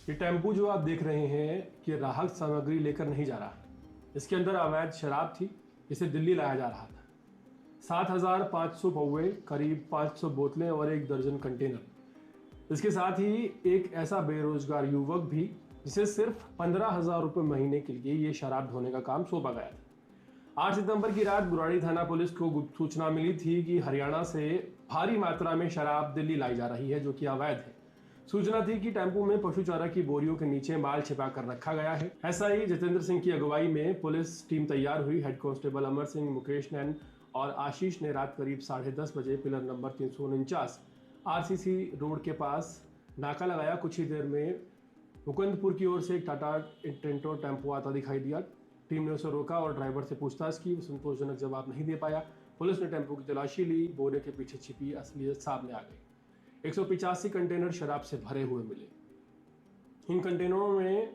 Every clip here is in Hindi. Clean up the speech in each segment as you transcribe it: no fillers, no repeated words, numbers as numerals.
ये टेम्पू जो आप देख रहे हैं कि राहत सामग्री लेकर नहीं जा रहा। इसके अंदर अवैध शराब थी, इसे दिल्ली लाया जा रहा था। 7,500 पौवे, करीब 500 बोतलें और 1 दर्जन कंटेनर। इसके साथ ही एक ऐसा बेरोजगार युवक भी जिसे सिर्फ 15,000 रुपये महीने के लिए ये शराब ढोने का काम सौंपा गया था। 8 सितंबर की रात बुराड़ी थाना पुलिस को गुप्त सूचना मिली थी कि हरियाणा से भारी मात्रा में शराब दिल्ली लाई जा रही है, जो कि अवैध है। सूचना थी कि टेम्पू में पशु चारा की बोरियों के नीचे माल छिपा कर रखा गया है। एसआई जितेंद्र सिंह की अगुवाई में पुलिस टीम तैयार हुई। हेड कांस्टेबल अमर सिंह, मुकेश नैन और आशीष ने रात करीब 10:30 बजे पिलर नंबर 349 आरसीसी रोड के पास नाका लगाया। कुछ ही देर में मुकुंदपुर की ओर से एक टाटा इंटेंटो टेम्पो आता दिखाई दिया। टीम ने उसे रोका और ड्राइवर से पूछताछ की। संतोषजनक जवाब नहीं दे पाया। पुलिस ने टेम्पो की तलाशी ली। बोरे के पीछे छिपी असलियत सामने आ गई। 185 कंटेनर शराब से भरे हुए मिले। इन कंटेनरों में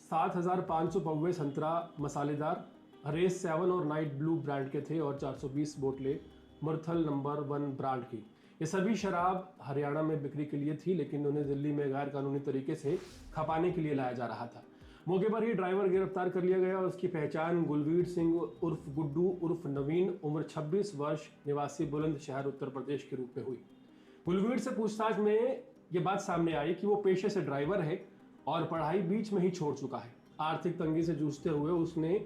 7,500 पौवे संतरा मसालेदार रेस 7 और नाइट ब्लू ब्रांड के थे और 420 बोतलें मुरथल नंबर 1 ब्रांड की। ये सभी शराब हरियाणा में बिक्री के लिए थी, लेकिन उन्हें दिल्ली में गैर कानूनी तरीके से खपाने के लिए लाया जा रहा था। मौके पर ही ड्राइवर गिरफ्तार कर लिया गया और उसकी पहचान गुलवीर सिंह उर्फ गुड्डू उर्फ नवीन, उम्र 26 वर्ष, निवासी बुलंदशहर उत्तर प्रदेश के रूप में हुई। गुलवीर से पूछताछ में ये बात सामने आई कि वो पेशे से ड्राइवर है और पढ़ाई बीच में ही छोड़ चुका है। आर्थिक तंगी से जूझते हुए उसने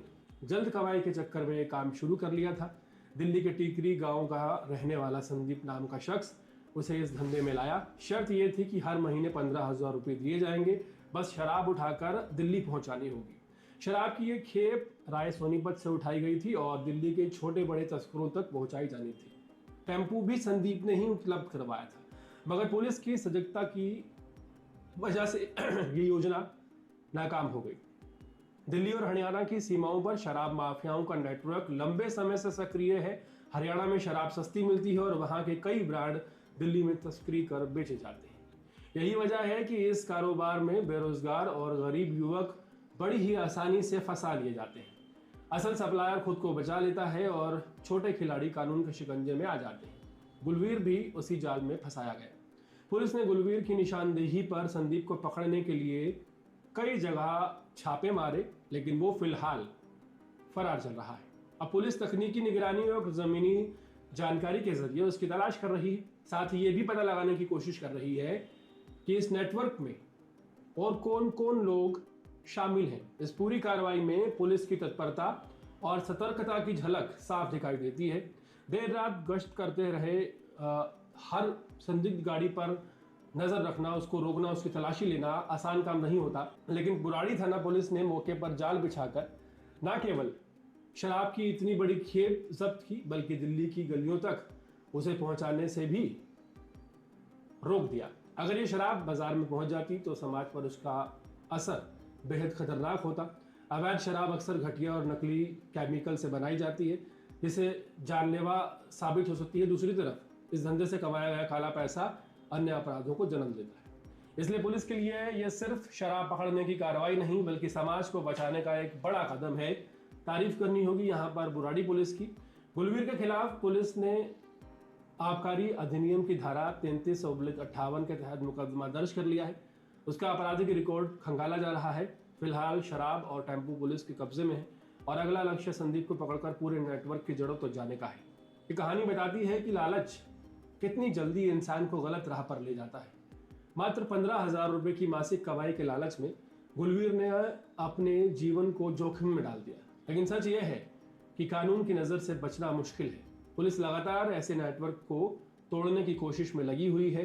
जल्द कमाई के चक्कर में ये काम शुरू कर लिया था। दिल्ली के टीकरी गांव का रहने वाला संदीप नाम का शख्स उसे इस धंधे में लाया। शर्त यह थी कि हर महीने 15,000 रुपये दिए जाएंगे, बस शराब उठाकर दिल्ली पहुंचानी होगी। शराब की ये खेप राय सोनीपत से उठाई गई थी और दिल्ली के छोटे बड़े तस्करों तक पहुंचाई जानी थी। टेम्पू भी संदीप ने ही उपलब्ध करवाया था, मगर पुलिस की सजगता की वजह से ये योजना नाकाम हो गई। दिल्ली और हरियाणा की सीमाओं पर शराब माफियाओं का नेटवर्क लंबे समय से सक्रिय है। हरियाणा में शराब सस्ती मिलती है और वहां के कई ब्रांड दिल्ली में तस्करी कर बेचे जाते हैं। यही वजह है कि इस कारोबार में बेरोजगार और गरीब युवक बड़ी ही आसानी से फंसा लिए जाते हैं। असल सप्लायर खुद को बचा लेता है और छोटे खिलाड़ी कानून के शिकंजे में आ जाते हैं। गुलवीर भी उसी जाल में फंसाया गया। पुलिस ने गुलवीर की निशानदेही पर संदीप को पकड़ने के लिए कई जगह छापे मारे, लेकिन वो फिलहाल फरार चल रहा है। अब पुलिस तकनीकी निगरानी और जमीनी जानकारी के जरिए उसकी तलाश कर रही है। साथ ही ये भी पता लगाने की कोशिश कर रही है कि इस नेटवर्क में और कौन कौन लोग शामिल हैं। इस पूरी कार्रवाई में पुलिस की तत्परता और सतर्कता की झलक साफ दिखाई देती है। देर रात गश्त करते रहे हर संदिग्ध गाड़ी पर नजर रखना, उसको रोकना, उसकी तलाशी लेना आसान काम नहीं होता। लेकिन बुराड़ी थाना पुलिस ने मौके पर जाल बिछाकर न केवल शराब की इतनी बड़ी खेप जब्त की, बल्कि दिल्ली की गलियों तक उसे पहुंचाने से भी रोक दिया। अगर ये शराब बाजार में पहुंच जाती तो समाज पर उसका असर बेहद खतरनाक होता। अवैध शराब अक्सर घटिया और नकली केमिकल से बनाई जाती है, जिसे जानलेवा साबित हो सकती है। दूसरी तरफ इस धंधे से कमाया गया काला पैसा अन्य अपराधों को जन्म देता है। इसलिए पुलिस के लिए यह सिर्फ शराब पकड़ने की कार्रवाई नहीं, बल्कि समाज को बचाने का एक बड़ा कदम है। तारीफ करनी होगी यहाँ पर बुराड़ी पुलिस की। गुलवीर के खिलाफ पुलिस ने आबकारी अधिनियम की धारा 33/58 के तहत मुकदमा दर्ज कर लिया है। उसका आपराधिक रिकॉर्ड खंगाला जा रहा है। फिलहाल शराब और टेम्पू पुलिस के कब्जे में है और अगला लक्ष्य संदीप को पकड़कर पूरे नेटवर्क की जड़ों तक जाने का है। ये कहानी बताती है कि लालच कितनी जल्दी इंसान को गलत राह पर ले जाता है। मात्र 15,000 रुपये की मासिक कमाई के लालच में गुलवीर ने अपने जीवन को जोखिम में डाल दिया। लेकिन सच यह है कि कानून की नजर से बचना मुश्किल है। पुलिस लगातार ऐसे नेटवर्क को तोड़ने की कोशिश में लगी हुई है।